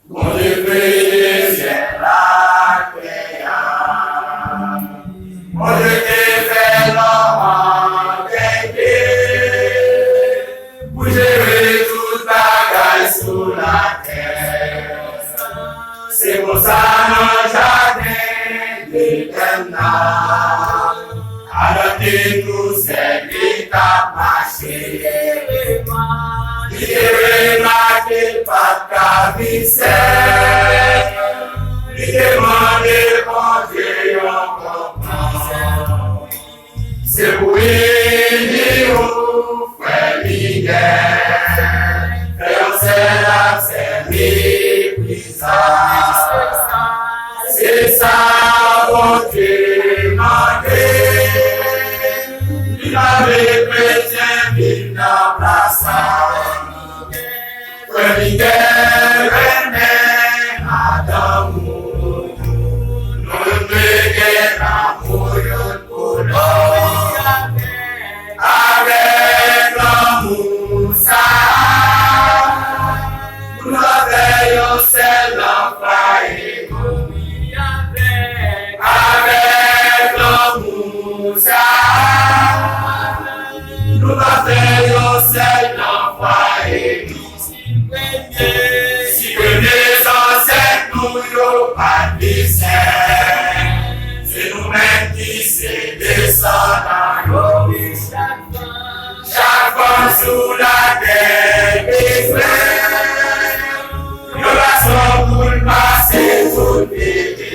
Mon Dieu c'est la créa. Mon Dieu qui fait l'homme des pieds, pour gérer toute bagaille sous la terre. C'est pour ça nos jardins d'éternel. Adoptez tous ces vies à marcher. Il est remarqué par cabissé. Il demande mon Dieu en comprend. C'est pour lui où fait l'idée. Et on s'est là, c'est méprisant. C'est ça, mon Dieu m'a dit. Il avait chrétien, il n'a pas ça. When guerre à d'amour, nous ne l'amour pour nous. Avec l'amour, ça, nous avons c'est l'enfant. Avec l'amour, ça, nous avons c'est l'enfant. Si les ancêtres nous l'ont pas dit, c'est nous-mêmes qui se descendons. Chaque fois sous la terre des frères, nous passons pour passer tout l'été.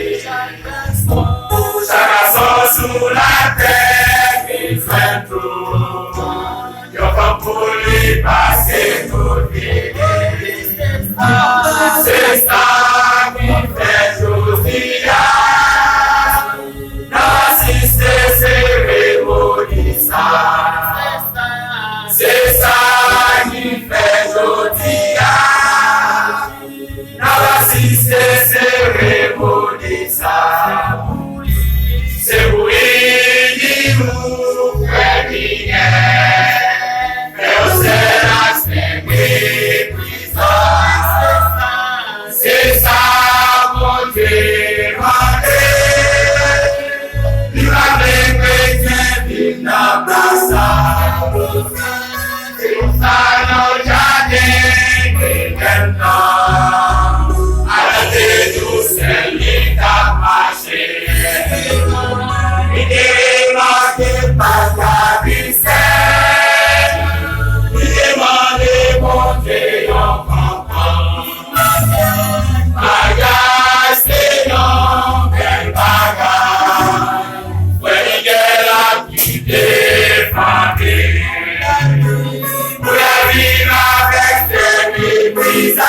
Chaque façon sous la terre des frères, nous passons pour lui passer tout l'été. C'est ça qui fait Josiah, d'assister cérémonie ça. C'est ça qui fait Josiah, d'assister cérémonie ça. C'est pour lui nous fait bien, mais on s'est laissé méprisant. C'est ça, mon Dieu, m'a dit. Il m'avait chrétien, il n'a pas ça. C'est pour ça, nos jardins, et maintenant, arrêtez tous ces lits à marcher. Il est marqué par ta vie, il demande, mon Dieu, on comprend. Bagage, c'est non, quel bagage. When get up, you défendez. Pour la vie avec tes méprises.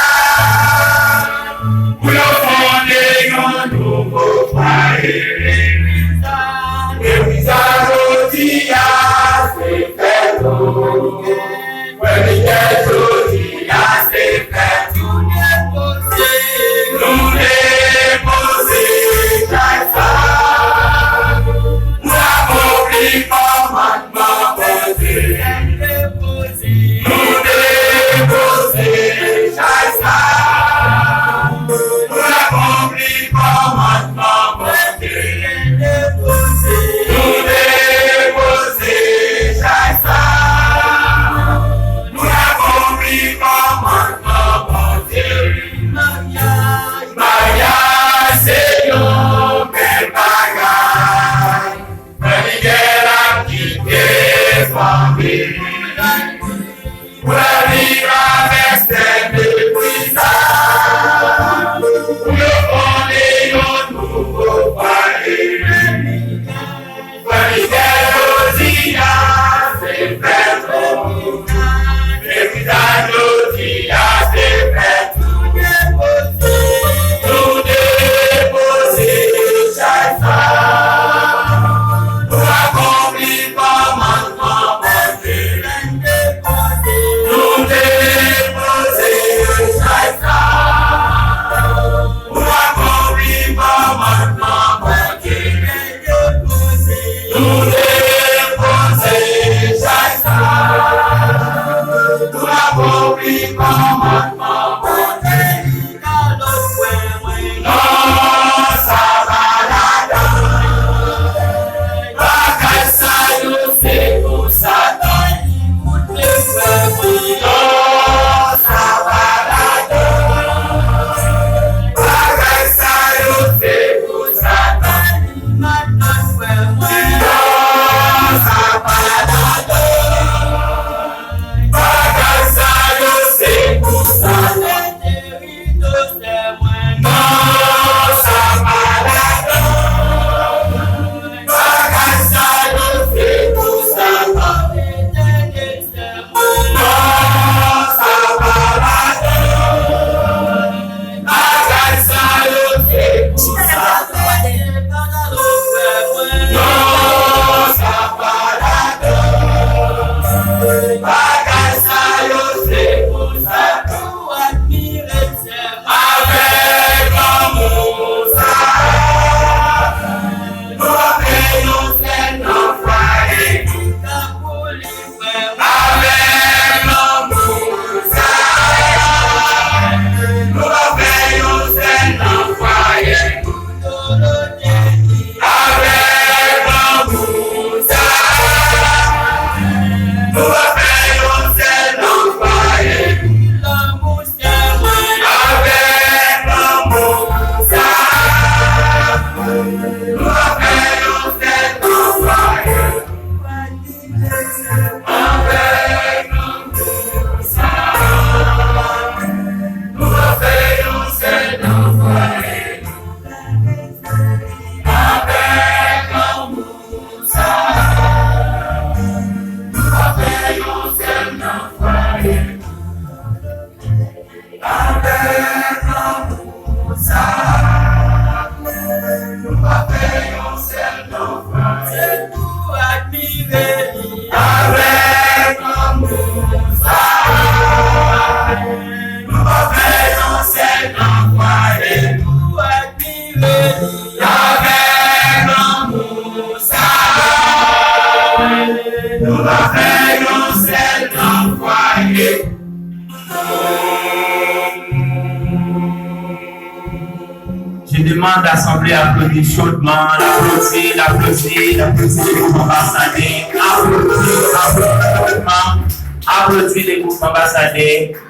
nous va faire un seul enfant. C'est pour admirer avec amour ça. Nous va faire un seul enfant et pour admirer avec amour ça. Nous va faire un seul enfant et je demande l'Assemblée à applaudir chaudement, l'applaudir les groupes ambassadeurs, applaudir chaudement, applaudir les groupes ambassadeurs.